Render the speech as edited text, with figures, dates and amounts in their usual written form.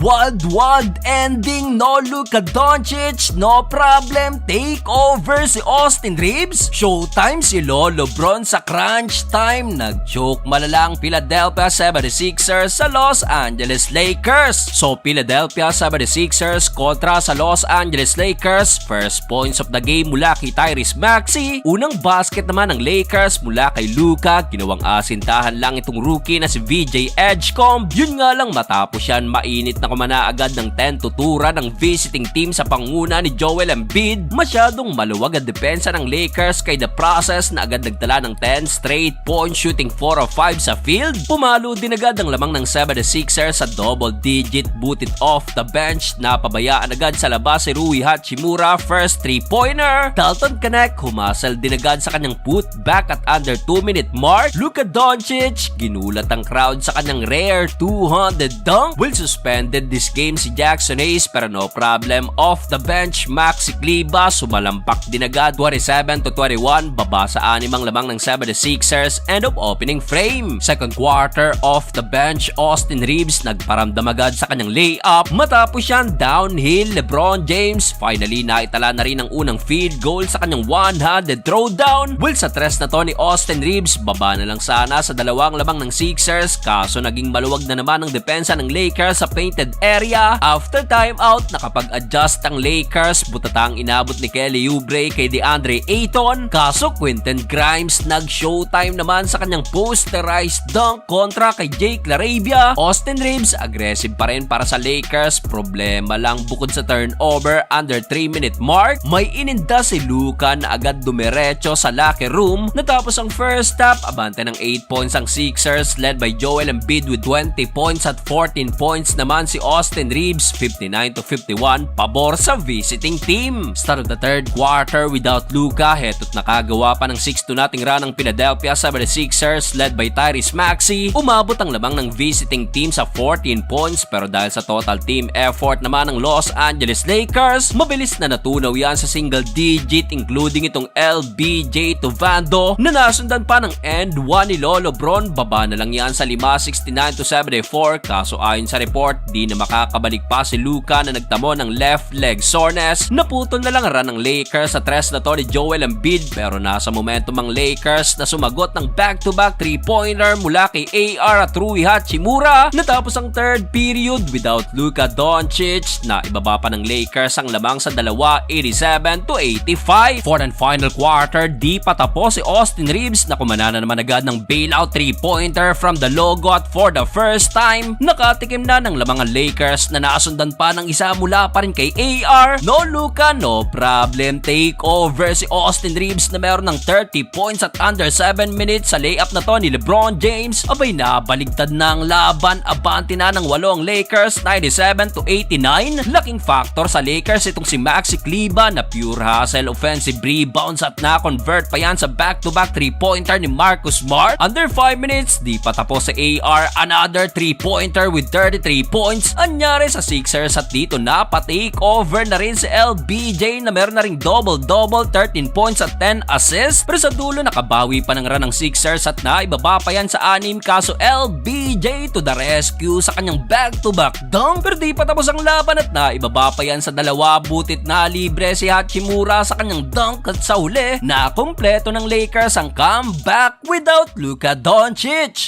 Wild ending, no Luka Doncic, no problem, take over si Austin Reeves. Showtime si LeBron sa crunch time, nag-joke malalang Philadelphia 76ers sa Los Angeles Lakers. So Philadelphia 76ers kontra sa Los Angeles Lakers, first points of the game mula kay Tyrese Maxey. Unang basket naman ng Lakers mula kay Luka, ginawang asintahan lang itong rookie na si VJ Edgecomb. Yun nga lang matapos yan, mainit na kumana agad ng 10 tutura ng visiting team sa panguna ni Joel Embiid. Masyadong maluwag ang depensa ng Lakers kay The Process na agad nagtala ng 10 straight points shooting 4 of 5 sa field. Pumalo din agad ang lamang ng 76ers sa double digit, booted off the bench. Napabayaan agad sa labas si Rui Hachimura, first 3-pointer. Dalton Knecht humasal din agad sa kanyang put back at under 2-minute mark. Luka Doncic ginulat ang crowd sa kanyang rare 200 dunk. Will suspended this game si Jackson Hayes pero no problem. Off the bench, Maxi Kleber sumalampak din agad 27-21, baba sa animang lamang ng 76ers. End of opening frame. Second quarter, off the bench, Austin Reeves nagparamdam agad sa kanyang layup. Matapos yan, downhill LeBron James finally naitala na rin ang unang field goal sa kanyang one-handed throwdown. Will sa tres na to ni Austin Reeves, baba na lang sana sa dalawang lamang ng Sixers, kaso naging maluwag na naman ang depensa ng Lakers sa painted area. After timeout, nakapag-adjust ang Lakers, butatang inabot ni Kelly Oubre kay DeAndre Ayton, kaso Quentin Grimes nag-showtime naman sa kanyang posterized dunk kontra kay Jake LaRavia. Austin Reeves aggressive pa rin para sa Lakers, problema lang bukod sa turnover under 3-minute mark, may ininda si Luka na agad dumiretso sa locker room. Natapos ang first half, abante ng 8 points ang Sixers led by Joel Embiid with 20 points at 14 points naman si Austin Reeves, 59-51 pabor sa visiting team. Start of the third quarter without Luka, heto't nakagawa pa ng 6-2 nating run ng Philadelphia 76ers led by Tyrese Maxey. Umabot ang lamang ng visiting team sa 14 points pero dahil sa total team effort naman ng Los Angeles Lakers, mabilis na natunaw yan sa single digit, including itong LBJ Tovando na nasundan pa ng end 1 ni LeBron. Baba na lang yan sa 5, 69-74, kaso ayon sa report, di na makakabalik pa si Luka na nagtamo ng left leg soreness. Naputol na lang run ng Lakers sa tres na to ni Joel Embiid pero nasa momentum ang Lakers na sumagot ng back-to-back 3-pointer mula kay AR at Rui Hachimura. Natapos ang third period without Luka Doncic, na ibaba pa ng Lakers ang lamang sa dalawa, 87-85. Fourth and final quarter, di pa tapos si Austin Reeves na kumana na naman agad ng bailout 3-pointer from the logo at for the first time, nakatikim na ng lamang ang Lakers na naasundan pa ng isa mula pa rin kay AR. No Luka, no problem, take over si Austin Reeves na meron ng 30 points at under 7 minutes sa layup na to ni LeBron James. Abay, nabaligtad na ang laban, abante na ng 8 ang Lakers, 97-89. Laking factor sa Lakers itong si Maxi Kleber na pure hustle, offensive rebounds at na-convert pa yan sa back-to-back 3-pointer ni Marcus Smart. Under 5 minutes, di pa tapos sa AR, another 3-pointer with 33 points. Anyari sa Sixers at dito na pa-take over na rin si LBJ na meron na ring double-double, 13 points at 10 assists. Pero sa dulo nakabawi pa ng run ng Sixers at naibaba pa yan sa 6, kaso LBJ to the rescue sa kanyang back-to-back dunk. Pero di pa tapos ang laban at naibaba pa yan sa 2, butit na libre si Hachimura sa kanyang dunk at sa huli na kompleto ng Lakers ang comeback without Luka Doncic.